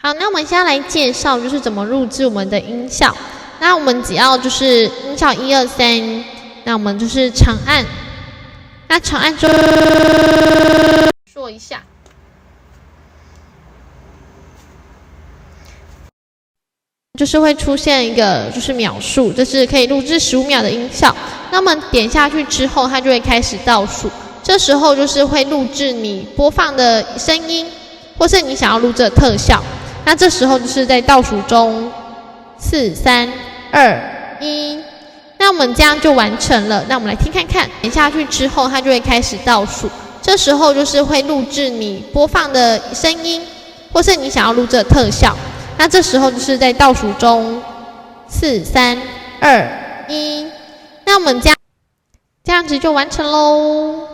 好，那我们现在来介绍就是怎么录制我们的音效。那我们只要就是音效1、2、3，那我们就是长按。那长按之后说一下，就是会出现一个就是秒数，这是可以录制15秒的音效。那么点下去之后，它就会开始倒数。这时候就是会录制你播放的声音，或是你想要录制的特效。那这时候就是在倒数中，4、3、2、1。那我们这样就完成了。那我们来听看看，点下去之后，它就会开始倒数。这时候就是会录制你播放的声音，或是你想要录制的特效。那这时候就是在倒数中，4、3、2、1。那我们这样子就完成喽。